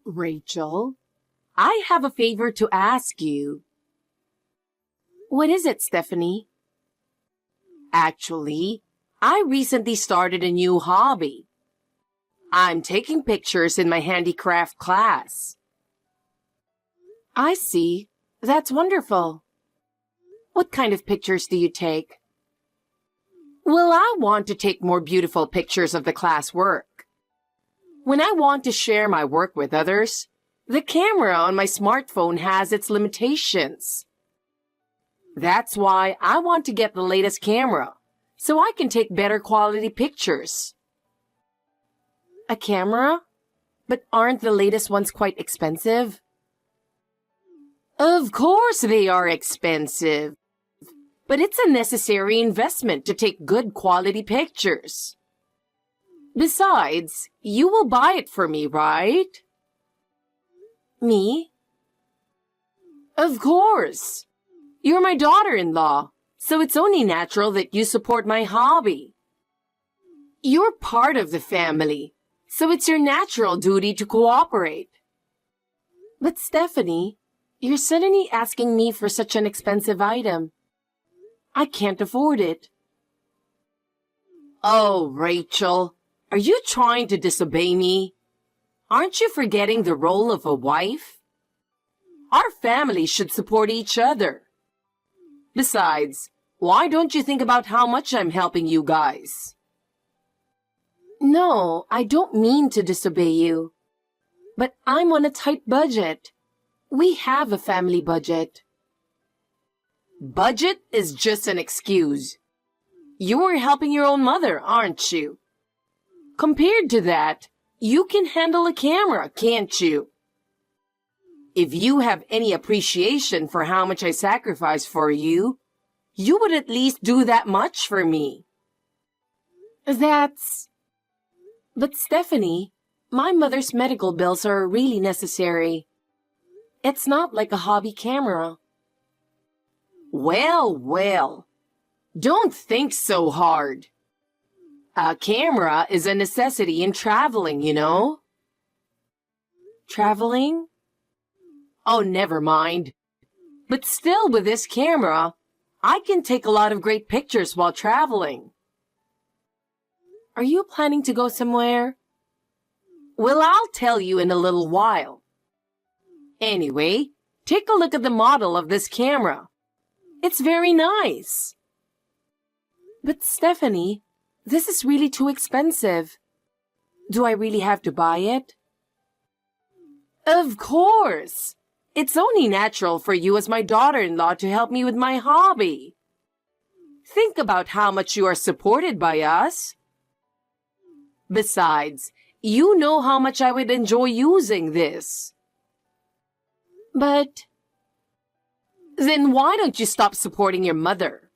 Rachel, I have a favor to ask you. What is it, Stephanie? Actually, I recently started a new hobby. I'm taking pictures in my handicraft class. I see. That's wonderful. What kind of pictures do you take? Well, I want to take more beautiful pictures of the class work. When I want to share my work with others, the camera on my smartphone has its limitations. That's why I want to get the latest camera, so I can take better quality pictures. A camera? But aren't the latest ones quite expensive? Of course they are expensive, but it's a necessary investment to take good quality pictures. Besides, you will buy it for me, right? Me? Of course. You're my daughter-in-law, so it's only natural that you support my hobby. You're part of the family, so it's your natural duty to cooperate. But Stephanie, you're suddenly asking me for such an expensive item. I can't afford it. Oh, Rachel, are you trying to disobey me? Aren't you forgetting the role of a wife? Our families should support each other. Besides, why don't you think about how much I'm helping you guys? No, I don't mean to disobey you. But I'm on a tight budget. We have a family budget. Budget is just an excuse. You're helping your own mother, aren't you? Compared to that, you can handle a camera, can't you? If you have any appreciation for how much I sacrifice for you, you would at least do that much for me. But Stephanie, my mother's medical bills are really necessary. It's not like a hobby camera. Well, don't think so hard. A camera is a necessity in traveling, you know. Traveling? Oh, never mind. But still, with this camera, I can take a lot of great pictures while traveling. Are you planning to go somewhere? Well, I'll tell you in a little while. Anyway, take a look at the model of this camera. It's very nice. But Stephanie, this is really too expensive. Do I really have to buy it? Of course. It's only natural for you as my daughter-in-law to help me with my hobby. Think about how much you are supported by us. Besides, you know how much I would enjoy using this. But then why don't you stop supporting your mother?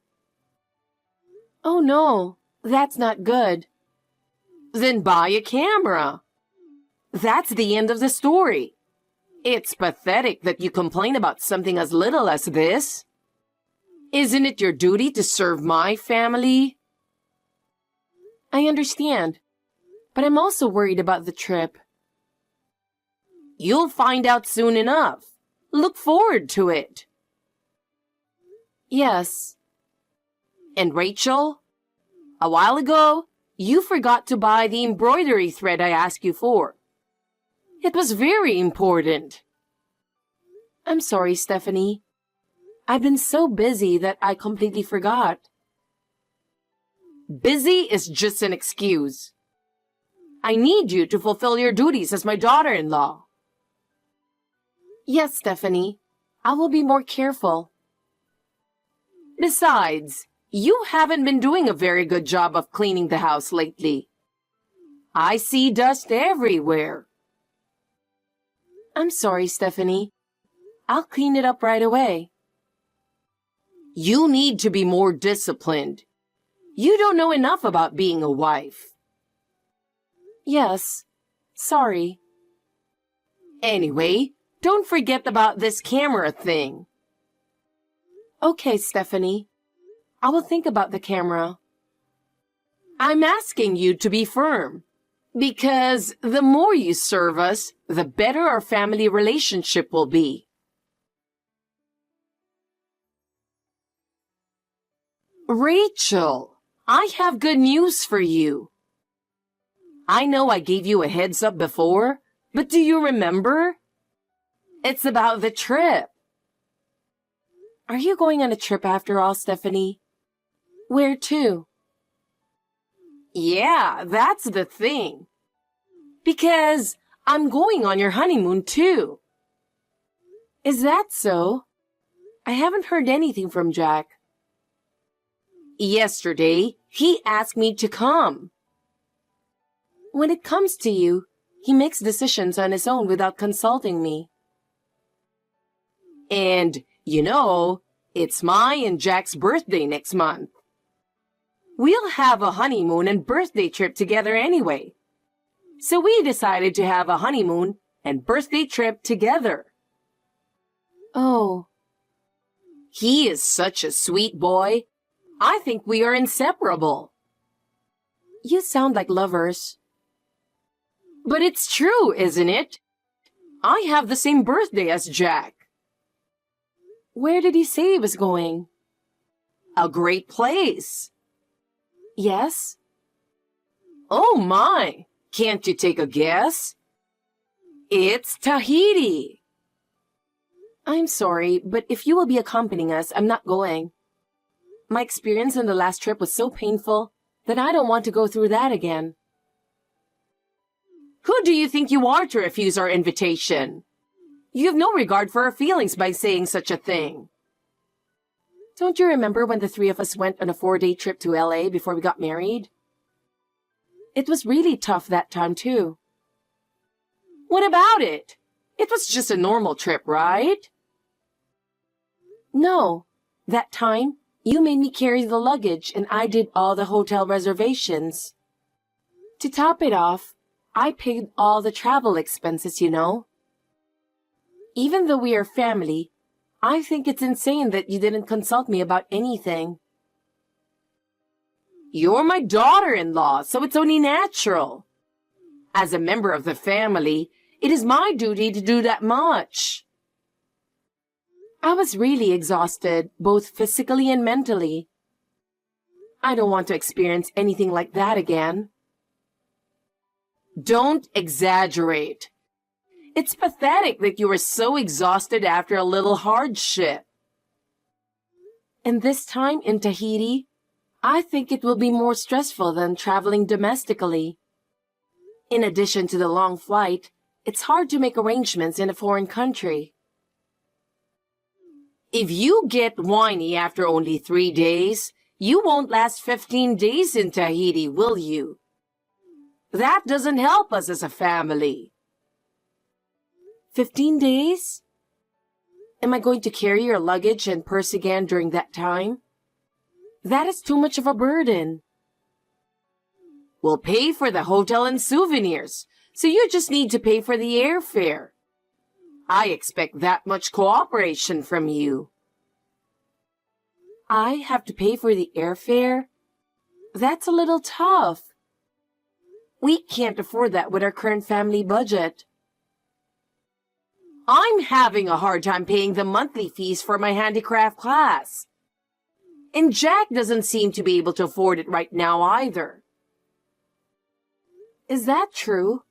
Oh no, that's not good. Then buy a camera. That's the end of the story. It's pathetic that you complain about something as little as this. Isn't it your duty to serve my family? I understand, but I'm also worried about the trip. You'll find out soon enough. Look forward to it. Yes. And Rachel, a while ago, you forgot to buy the embroidery thread I asked you for. It was very important. I'm sorry, Stephanie. I've been so busy that I completely forgot. Busy is just an excuse. I need you to fulfill your duties as my daughter-in-law. Yes, Stephanie. I will be more careful. Besides, you haven't been doing a very good job of cleaning the house lately. I see dust everywhere. I'm sorry, Stephanie. I'll clean it up right away. You need to be more disciplined. You don't know enough about being a wife. Yes, sorry. Anyway, don't forget about this camera thing. Okay, Stephanie. I will think about the camera. I'm asking you to be firm. Because the more you serve us, the better our family relationship will be. Rachel, I have good news for you. I know I gave you a heads up before, but do you remember? It's about the trip. Are you going on a trip after all, Stephanie? Where to? Yeah, that's the thing. Because I'm going on your honeymoon too. Is that so? I haven't heard anything from Jack. Yesterday, he asked me to come. When it comes to you, he makes decisions on his own without consulting me. And, it's my and Jack's birthday next month. We'll have a honeymoon and birthday trip together anyway. So we decided to have a honeymoon and birthday trip together. Oh. He is such a sweet boy. I think we are inseparable. You sound like lovers. But it's true, isn't it? I have the same birthday as Jack. Where did he say he was going? A great place. Yes? Oh my! Can't you take a guess? It's Tahiti. I'm sorry, but if you will be accompanying us, I'm not going. My experience on the last trip was so painful that I don't want to go through that again. Who do you think you are to refuse our invitation? You have no regard for our feelings by saying such a thing. Don't you remember when the three of us went on a 4-day trip to LA before we got married? It was really tough that time too. What about it? It was just a normal trip, right? No. That time, you made me carry the luggage and I did all the hotel reservations. To top it off, I paid all the travel expenses, Even though we are family, I think it's insane that you didn't consult me about anything. You're my daughter-in-law, so it's only natural. As a member of the family, it is my duty to do that much. I was really exhausted, both physically and mentally. I don't want to experience anything like that again. Don't exaggerate. It's pathetic that you were so exhausted after a little hardship. And this time in Tahiti, I think it will be more stressful than traveling domestically. In addition to the long flight, it's hard to make arrangements in a foreign country. If you get whiny after only 3 days, you won't last 15 days in Tahiti, will you? That doesn't help us as a family. 15 days? Am I going to carry your luggage and purse again during that time? That is too much of a burden. We'll pay for the hotel and souvenirs, so you just need to pay for the airfare. I expect that much cooperation from you. I have to pay for the airfare? That's a little tough. We can't afford that with our current family budget. I'm having a hard time paying the monthly fees for my handicraft class. And Jack doesn't seem to be able to afford it right now either. Is that true?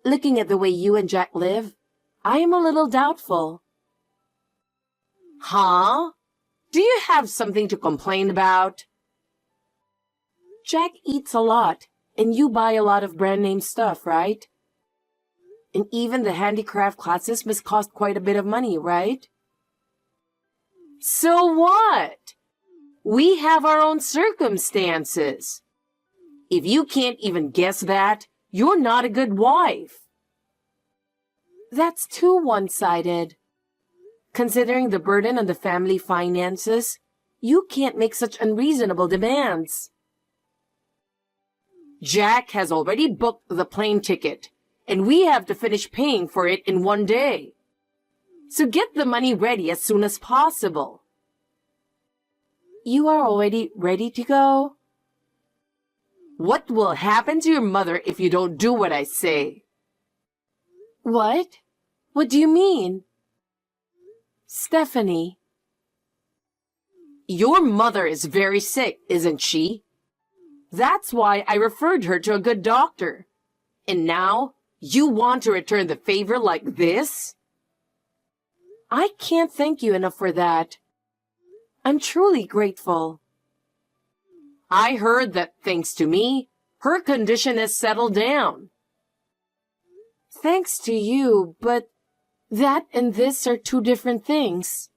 Looking at the way you and Jack live, I am a little doubtful. Huh? Do you have something to complain about? Jack eats a lot, and you buy a lot of brand-name stuff, right? And even the handicraft classes must cost quite a bit of money, right? So what? We have our own circumstances. If you can't even guess that, you're not a good wife. That's too one-sided. Considering the burden on the family finances, you can't make such unreasonable demands. Jack has already booked the plane ticket, and we have to finish paying for it in 1 day. So get the money ready as soon as possible. You are already ready to go? What will happen to your mother if you don't do what I say? What? What do you mean? Stephanie. Your mother is very sick, isn't she? That's why I referred her to a good doctor. And now, you want to return the favor like this? I can't thank you enough for that. I'm truly grateful. I heard that thanks to me, her condition has settled down. Thanks to you, but that and this are two different things.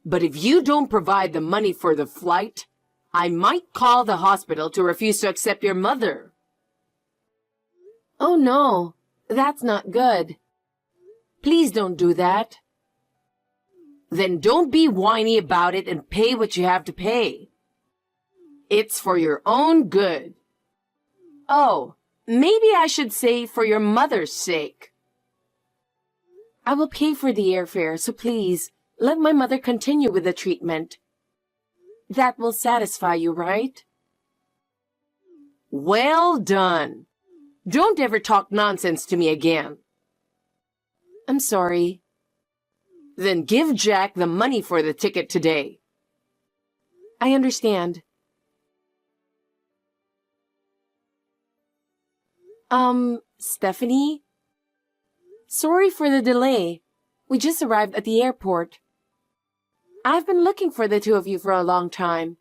But if you don't provide the money for the flight, I might call the hospital to refuse to accept your mother. Oh no, that's not good. Please don't do that. Then don't be whiny about it and pay what you have to pay. It's for your own good. Oh, maybe I should say for your mother's sake. I will pay for the airfare, so please, let my mother continue with the treatment. That will satisfy you, right? Well done. Don't ever talk nonsense to me again. I'm sorry. Then give Jack the money for the ticket today. I understand. Stephanie? Sorry for the delay. We just arrived at the airport. I've been looking for the two of you for a long time.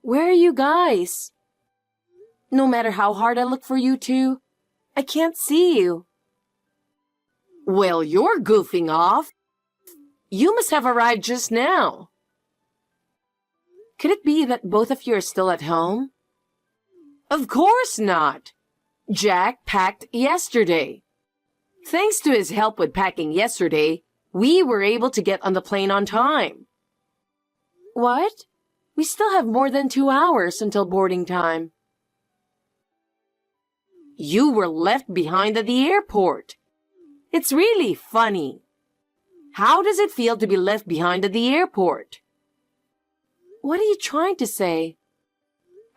Where are you guys? No matter how hard I look for you two, I can't see you. Well, you're goofing off. You must have arrived just now. Could it be that both of you are still at home? Of course not. Jack packed yesterday. Thanks to his help with packing yesterday, we were able to get on the plane on time. What? We still have more than 2 hours until boarding time. You were left behind at the airport. It's really funny. How does it feel to be left behind at the airport? What are you trying to say?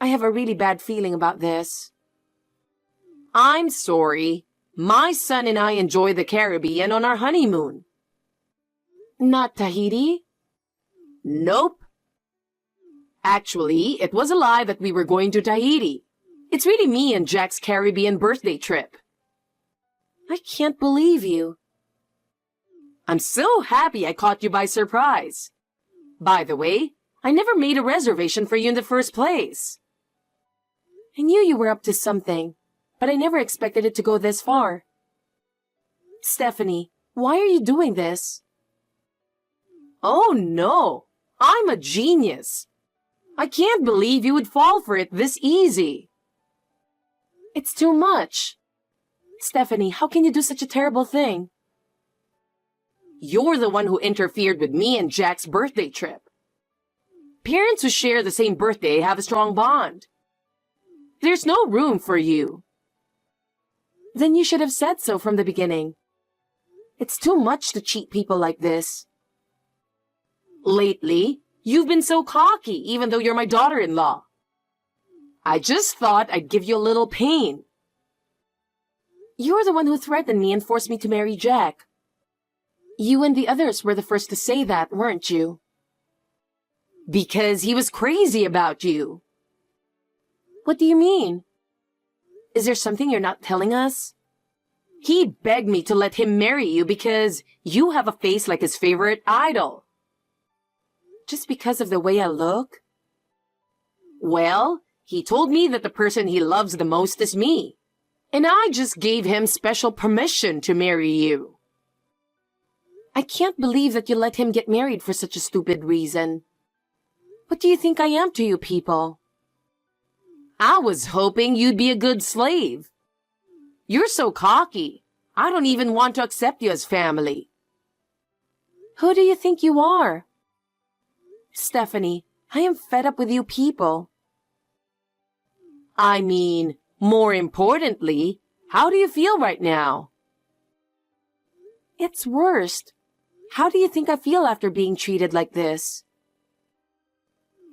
I have a really bad feeling about this. I'm sorry. My son and I enjoy the Caribbean on our honeymoon. Not Tahiti? Nope. Actually, it was a lie that we were going to Tahiti. It's really me and Jack's Caribbean birthday trip. I can't believe you. I'm so happy I caught you by surprise. By the way, I never made a reservation for you in the first place. I knew you were up to something, but I never expected it to go this far. Stephanie, why are you doing this? Oh no, I'm a genius. I can't believe you would fall for it this easy. It's too much. Stephanie, how can you do such a terrible thing? You're the one who interfered with me and Jack's birthday trip. Parents who share the same birthday have a strong bond. There's no room for you. Then you should have said so from the beginning. It's too much to cheat people like this. Lately, you've been so cocky, even though you're my daughter-in-law. I just thought I'd give you a little pain. You're the one who threatened me and forced me to marry Jack. You and the others were the first to say that, weren't you? Because he was crazy about you. What do you mean? Is there something you're not telling us? He begged me to let him marry you because you have a face like his favorite idol. Just because of the way I look? Well, he told me that the person he loves the most is me. And I just gave him special permission to marry you. I can't believe that you let him get married for such a stupid reason. What do you think I am to you people? I was hoping you'd be a good slave. You're so cocky. I don't even want to accept you as family. Who do you think you are? Stephanie, I am fed up with you people. I mean, more importantly, how do you feel right now? It's worst. How do you think I feel after being treated like this?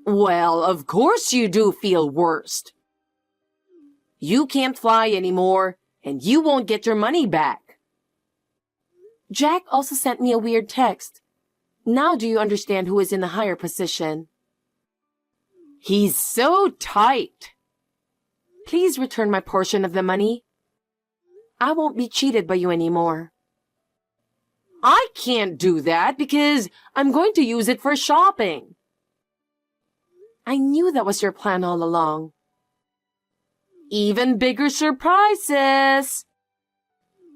Well, of course you do feel worst. You can't fly anymore, and you won't get your money back. Jack also sent me a weird text. Now do you understand who is in the higher position? He's so tight. Please return my portion of the money. I won't be cheated by you anymore. I can't do that because I'm going to use it for shopping. I knew that was your plan all along. Even bigger surprises.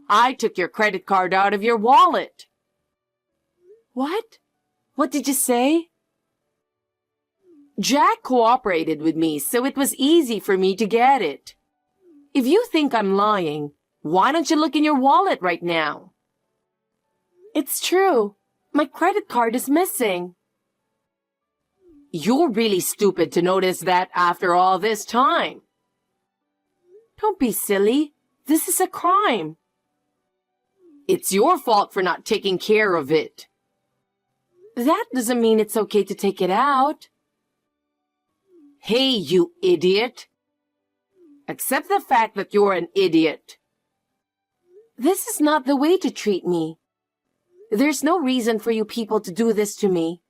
I took your credit card out of your wallet. What? What did you say? Jack cooperated with me, so it was easy for me to get it. If you think I'm lying, why don't you look in your wallet right now? It's true. My credit card is missing. You're really stupid to notice that after all this time. Don't be silly. This is a crime. It's your fault for not taking care of it. That doesn't mean it's okay to take it out. Hey, you idiot. Accept the fact that you're an idiot. This is not the way to treat me. There's no reason for you people to do this to me.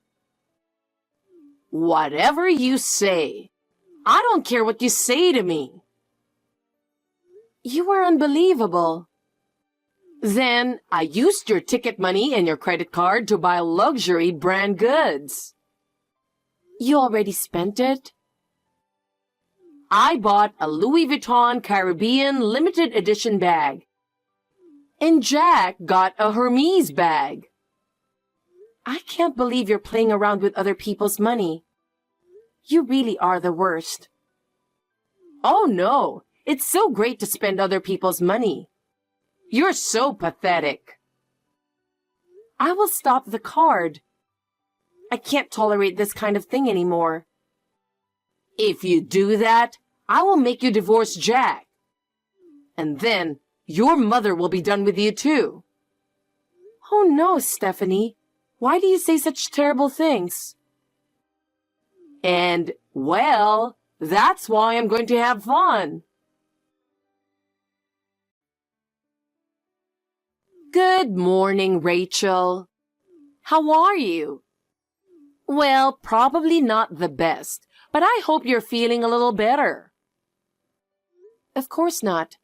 Whatever you say. I don't care what you say to me. You are unbelievable. Then I used your ticket money and your credit card to buy luxury brand goods. You already spent it? I bought a Louis Vuitton Caribbean limited edition bag. And Jack got a Hermes bag. I can't believe you're playing around with other people's money. You really are the worst. Oh no, it's so great to spend other people's money. You're so pathetic. I will stop the card. I can't tolerate this kind of thing anymore. If you do that, I will make you divorce Jack. And then your mother will be done with you too. Oh no, Stephanie. Why do you say such terrible things? And, well, that's why I'm going to have fun. Good morning, Rachel. How are you? Well, probably not the best, but I hope you're feeling a little better. Of course not.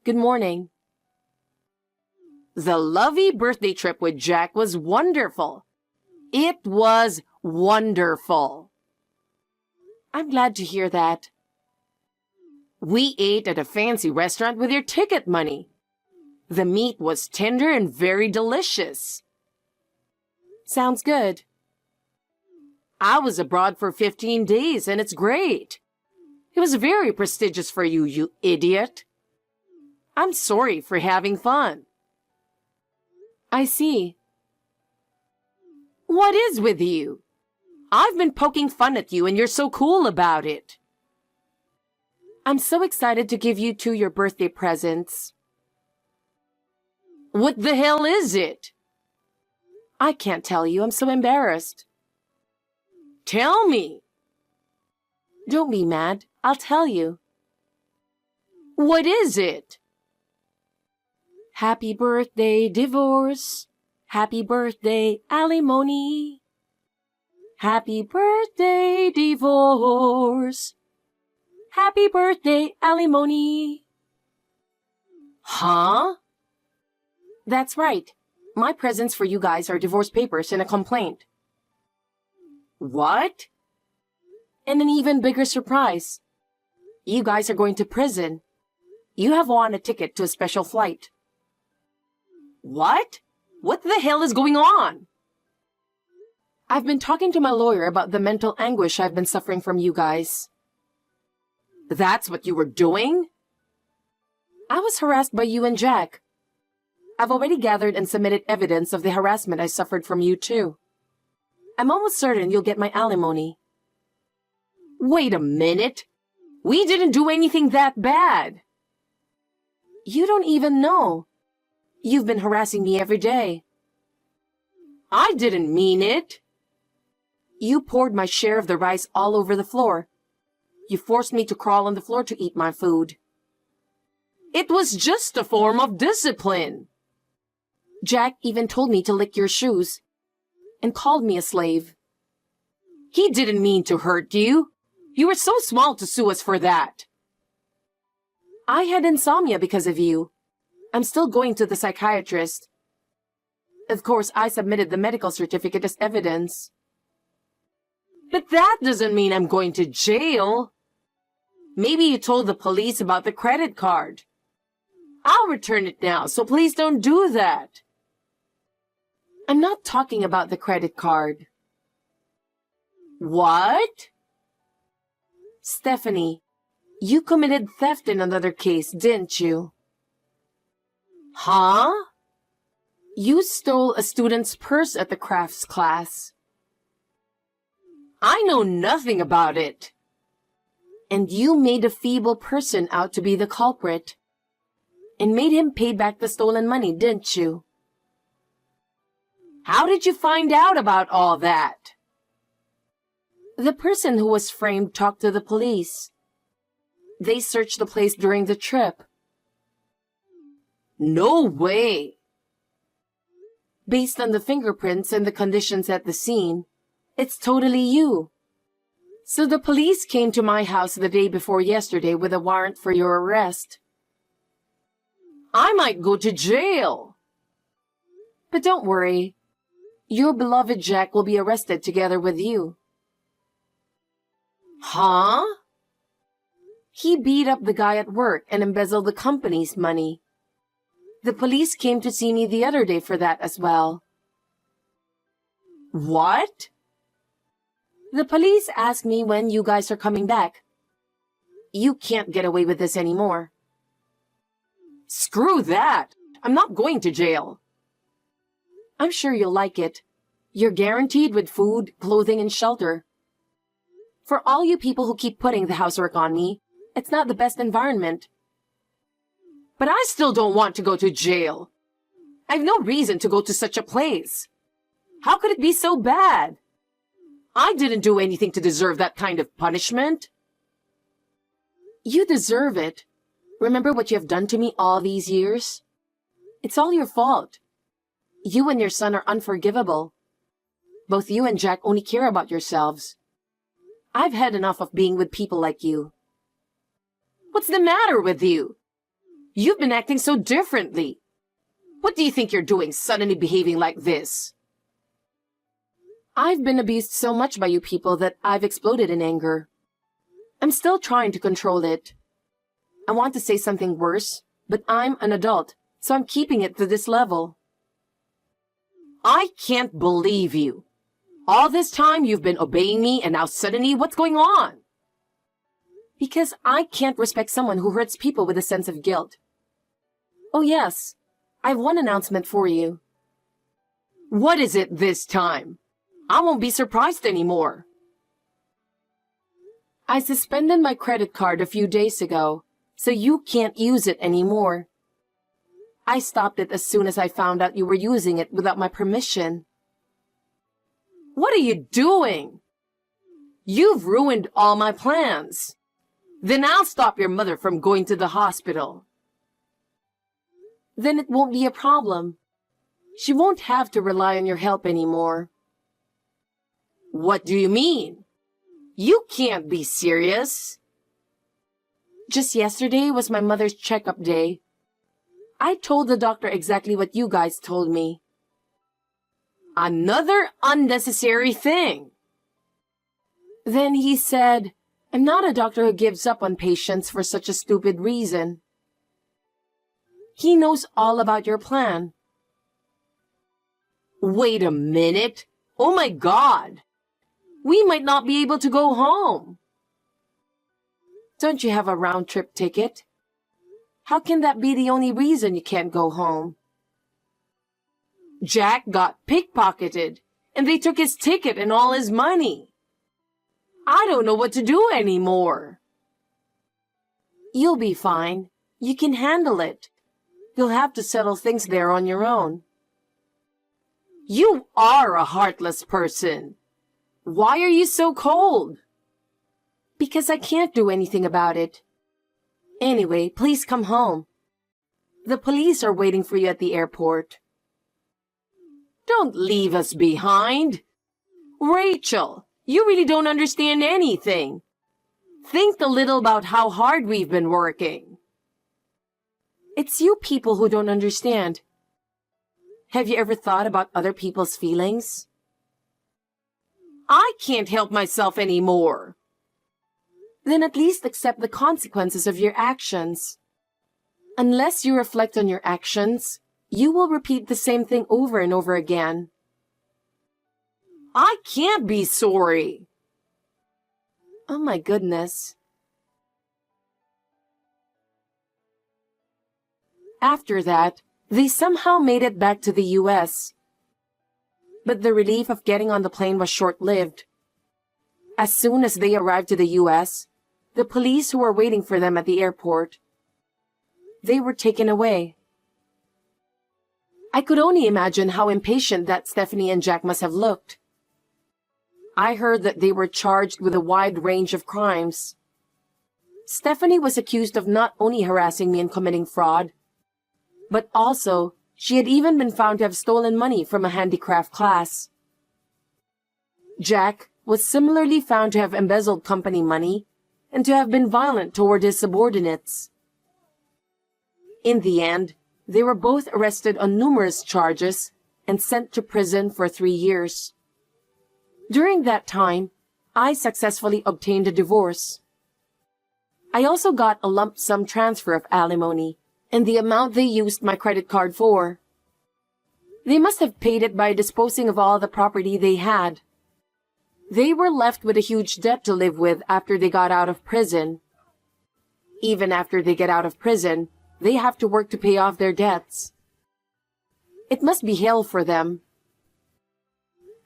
Good morning. The lovey birthday trip with Jack was wonderful. It was wonderful. I'm glad to hear that. We ate at a fancy restaurant with your ticket money. The meat was tender and very delicious. Sounds good. I was abroad for 15 days, and it's great. It was very prestigious for you, you idiot. I'm sorry for having fun. I see. What is with you? I've been poking fun at you, and you're so cool about it. I'm so excited to give you two your birthday presents. What the hell is it? I can't tell you. I'm so embarrassed. Tell me. Don't be mad. I'll tell you. What is it? Happy birthday, divorce. Happy birthday, alimony. Happy birthday, divorce. Happy birthday, alimony. Huh? That's right. My presents for you guys are divorce papers and a complaint. What? And an even bigger surprise. You guys are going to prison. You have won a ticket to a special flight. What? What the hell is going on? I've been talking to my lawyer about the mental anguish I've been suffering from you guys. That's what you were doing? I was harassed by you and Jack. I've already gathered and submitted evidence of the harassment I suffered from you too. I'm almost certain you'll get my alimony. Wait a minute. We didn't do anything that bad. You don't even know. You've been harassing me every day. I didn't mean it. You poured my share of the rice all over the floor. You forced me to crawl on the floor to eat my food. It was just a form of discipline. Jack even told me to lick your shoes and called me a slave. He didn't mean to hurt you. You were so small to sue us for that. I had insomnia because of you. I'm still going to the psychiatrist. Of course, I submitted the medical certificate as evidence. But that doesn't mean I'm going to jail. Maybe you told the police about the credit card. I'll return it now, so please don't do that. I'm not talking about the credit card. What? Stephanie, you committed theft in another case, didn't you? Huh? You stole a student's purse at the crafts class. I know nothing about it. And you made a feeble person out to be the culprit and made him pay back the stolen money, didn't you? How did you find out about all that? The person who was framed talked to the police. They searched the place during the trip. No way! Based on the fingerprints and the conditions at the scene, it's totally you. So the police came to my house the day before yesterday with a warrant for your arrest. I might go to jail. But don't worry. Your beloved Jack will be arrested together with you. Huh? He beat up the guy at work and embezzled the company's money. The police came to see me the other day for that as well. What? The police asked me when you guys are coming back. You can't get away with this anymore. Screw that! I'm not going to jail. I'm sure you'll like it. You're guaranteed with food, clothing, and shelter. For all you people who keep putting the housework on me, it's not the best environment. But I still don't want to go to jail. I've no reason to go to such a place. How could it be so bad? I didn't do anything to deserve that kind of punishment. You deserve it. Remember what you have done to me all these years? It's all your fault. You and your son are unforgivable. Both you and Jack only care about yourselves. I've had enough of being with people like you. What's the matter with you? You've been acting so differently. What do you think you're doing, suddenly behaving like this? I've been abused so much by you people that I've exploded in anger. I'm still trying to control it. I want to say something worse, but I'm an adult, so I'm keeping it to this level. I can't believe you. All this time you've been obeying me, and now suddenly what's going on? Because I can't respect someone who hurts people with a sense of guilt. Oh yes, I have one announcement for you. What is it this time? I won't be surprised anymore. I suspended my credit card a few days ago, so you can't use it anymore. I stopped it as soon as I found out you were using it without my permission. What are you doing? You've ruined all my plans. Then I'll stop your mother from going to the hospital. Then it won't be a problem. She won't have to rely on your help anymore. What do you mean? You can't be serious. Just yesterday was my mother's checkup day. I told the doctor exactly what you guys told me. Another unnecessary thing. Then he said, I'm not a doctor who gives up on patients for such a stupid reason. He knows all about your plan. Wait a minute. Oh my God. We might not be able to go home. Don't you have a round-trip ticket? How can that be the only reason you can't go home? Jack got pickpocketed, and they took his ticket and all his money. I don't know what to do anymore. You'll be fine. You can handle it. You'll have to settle things there on your own. You are a heartless person. Why are you so cold? Because I can't do anything about it. Anyway, please come home. The police are waiting for you at the airport. Don't leave us behind. Rachel, you really don't understand anything. Think a little about how hard we've been working. It's you people who don't understand. Have you ever thought about other people's feelings? I can't help myself anymore. Then at least accept the consequences of your actions. Unless you reflect on your actions, you will repeat the same thing over and over again. I can't be sorry. Oh my goodness. After that, they somehow made it back to the U.S. But the relief of getting on the plane was short-lived. As soon as they arrived to the U.S., the police who were waiting for them at the airport, they were taken away. I could only imagine how impatient that Stephanie and Jack must have looked. I heard that they were charged with a wide range of crimes. Stephanie was accused of not only harassing me and committing fraud, but also she had even been found to have stolen money from a handicraft class. Jack was similarly found to have embezzled company money and to have been violent toward his subordinates. In the end, they were both arrested on numerous charges and sent to prison for 3 years. During that time, I successfully obtained a divorce. I also got a lump sum transfer of alimony and the amount they used my credit card for. They must have paid it by disposing of all the property they had. They were left with a huge debt to live with after they got out of prison. Even after they get out of prison, they have to work to pay off their debts. It must be hell for them.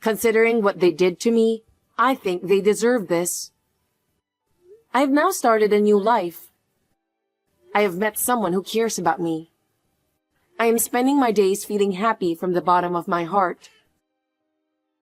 Considering what they did to me, I think they deserve this. I have now started a new life. I have met someone who cares about me. I am spending my days feeling happy from the bottom of my heart.